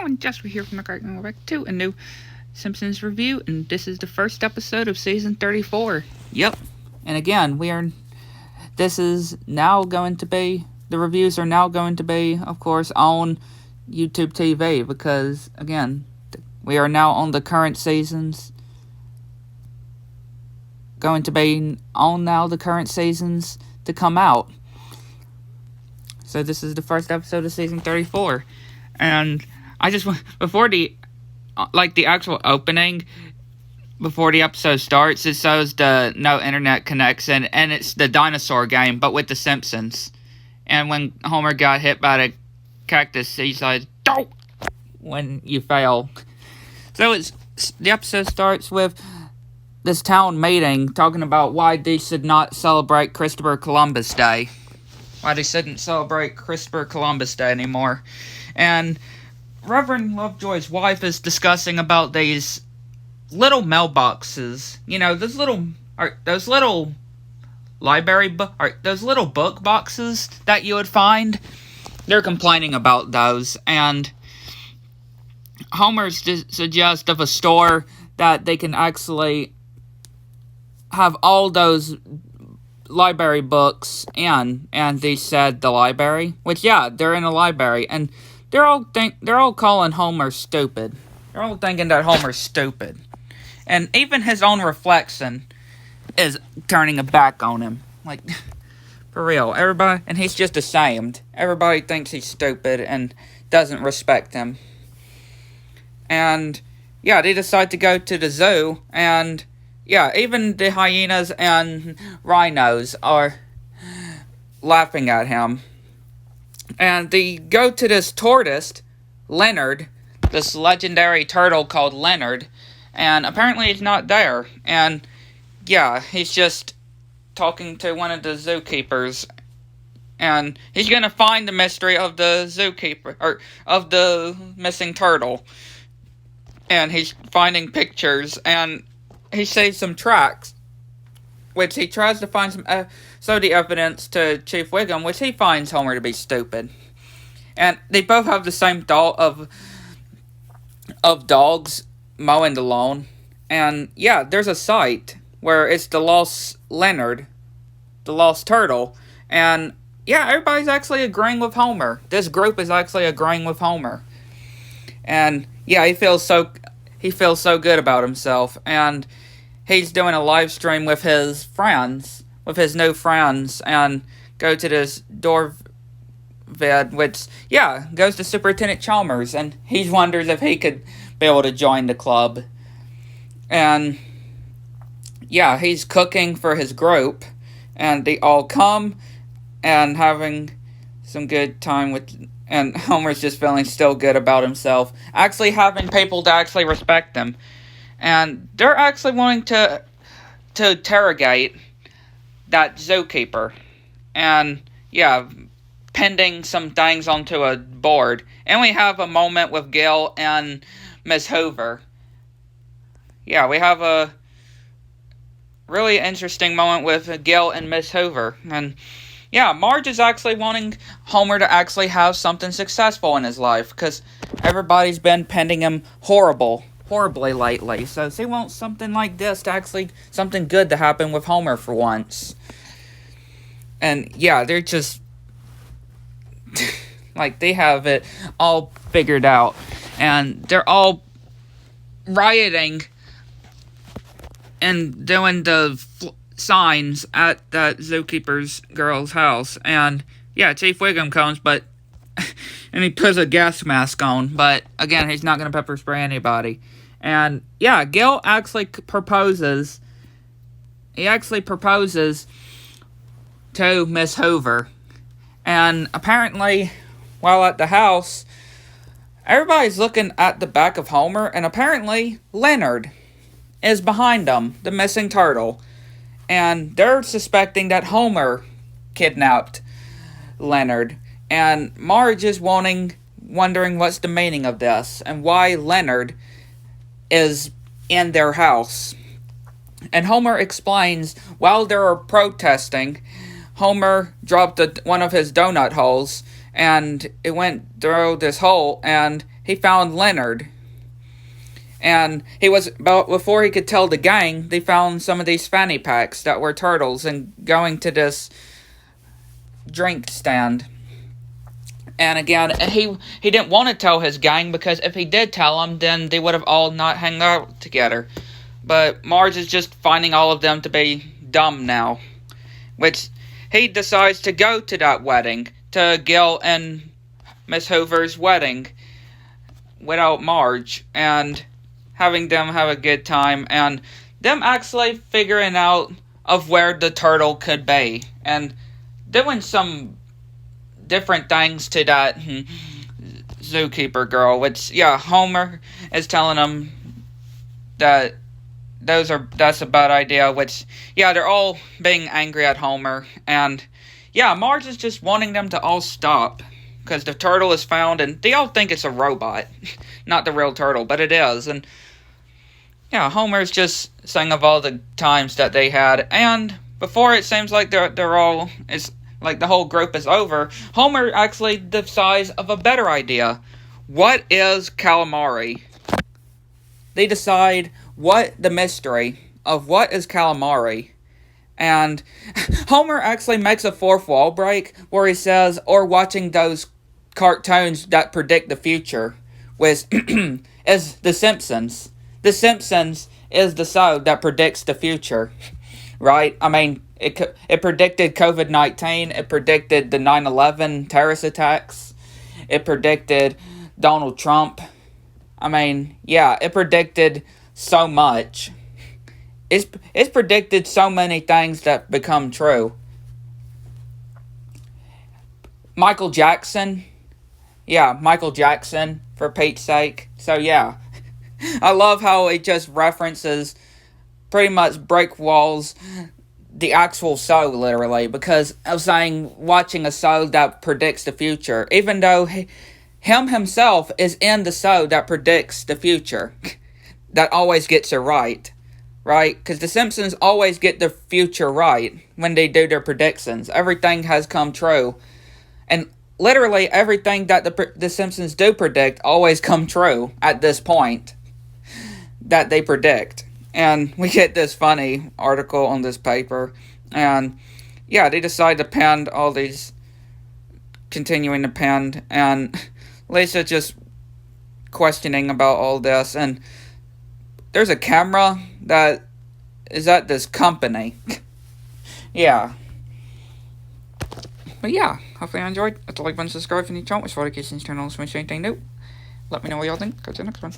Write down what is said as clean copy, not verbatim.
Joe and Jess, we're here from the Great and we're back to a new Simpsons review, and this is the first episode of season 34. Yep. And again, this is now going to be, the reviews are now going to be, of course, on YouTube TV, because, again, we are now on the current seasons, going to be on now the current seasons to come out. So this is the first episode of season 34. And I just want, before the actual opening, before the episode starts, it shows the no internet connection, and it's the dinosaur game, but with the Simpsons. And when Homer got hit by the cactus, he says, "Don't!" when you fail. So the episode starts with this town meeting talking about why they should not celebrate Christopher Columbus Day. Why they shouldn't celebrate Christopher Columbus Day anymore. And Reverend Lovejoy's wife is discussing about these little mailboxes. You know, those little those little book boxes that you would find. They're complaining about those, and Homer suggests of a store that they can actually have all those library books in, and they said the library, which, yeah, they're in a library, and they're all calling Homer stupid. They're all thinking that Homer's stupid. And even his own reflection is turning a back on him. Like, for real. Everybody, and he's just ashamed. Everybody thinks he's stupid and doesn't respect him. And, yeah, they decide to go to the zoo, and, yeah, even the hyenas and rhinos are laughing at him. And they go to this tortoise, Leonard, this legendary turtle called Leonard, and apparently he's not there. And, yeah, he's just talking to one of the zookeepers, and he's gonna find the mystery of the zookeeper, or of the missing turtle. And he's finding pictures, and he saves some tracks, which he tries to find some the evidence to Chief Wiggum, which he finds Homer to be stupid. And they both have the same thought of dogs mowing the lawn. And yeah, there's a site where it's the lost Leonard, the lost turtle. And yeah, everybody's actually agreeing with Homer. This group is actually agreeing with Homer. And yeah, he feels so good about himself. And he's doing a live stream with his friends, with his new friends, and go to this door vid, which, yeah, goes to Superintendent Chalmers, and he wonders if he could be able to join the club. And, yeah, he's cooking for his group, and they all come, and having some good time with, and Homer's just feeling still good about himself, actually having people to actually respect him. And they're actually wanting to interrogate that zookeeper. And, yeah, pending some things onto a board. And we have a moment with Gil and Miss Hoover. Yeah, we have a really interesting moment with Gil and Miss Hoover. And, yeah, Marge is actually wanting Homer to actually have something successful in his life, because everybody's been pending him horribly lately. So she wants something like this to actually, something good to happen with Homer for once. And yeah, they're just like, they have it all figured out, and they're all rioting and doing the signs at that zookeeper's girl's house. And yeah, Chief Wiggum comes, but and he puts a gas mask on, but again, he's not going to pepper spray anybody. And yeah, Gil actually proposes. He actually proposes to Miss Hoover. And apparently, while at the house, everybody's looking at the back of Homer, and apparently Leonard is behind them, the missing turtle. And they're suspecting that Homer kidnapped Leonard. And Marge is wondering what's the meaning of this, and why Leonard is in their house. And Homer explains, while they were protesting, Homer dropped one of his donut holes, and it went through this hole, and he found Leonard. And he was, but before he could tell the gang, they found some of these fanny packs that were turtles and going to this drink stand. And again, he didn't want to tell his gang, because if he did tell them, then they would have all not hung out together. But Marge is just finding all of them to be dumb now, which he decides to go to that wedding, to Gil and Miss Hoover's wedding, without Marge, and having them have a good time, and them actually figuring out of where the turtle could be, and doing some different things to that zookeeper girl, which, yeah, Homer is telling them that that's a bad idea, which, yeah, they're all being angry at Homer, and, yeah, Marge is just wanting them to all stop, because the turtle is found, and they all think it's a robot, not the real turtle, but it is, and, yeah, Homer's just saying of all the times that they had, and before it seems like they're all, it's like the whole group is over, Homer actually decides of a better idea. What is calamari? They decide what the mystery of what is calamari, and Homer actually makes a fourth wall break where he says, or watching those cartoons that predict the future, which is The Simpsons. The Simpsons is the show that predicts the future, right? I mean, it predicted COVID-19, it predicted the 9/11 terrorist attacks, it predicted Donald Trump. I mean, yeah, it predicted so much. It's predicted so many things that become true. Michael Jackson, for Pete's sake. So yeah, I love how it just references pretty much break walls, the actual show, literally, because I was saying watching a show that predicts the future, even though him himself is in the show that predicts the future, that always gets it right? Because the Simpsons always get the future right when they do their predictions. Everything has come true, and literally everything that the Simpsons do predict always come true at this point that they predict. And we get this funny article on this paper, and yeah, they decide to pen all these, continuing to pen, and Lisa just questioning about all this, and there's a camera that is at this company. Yeah. But yeah, hopefully you enjoyed. Hit the like button, subscribe if you need to. It's for the kids' channel, so anything new. Let me know what y'all think. Go to the next one.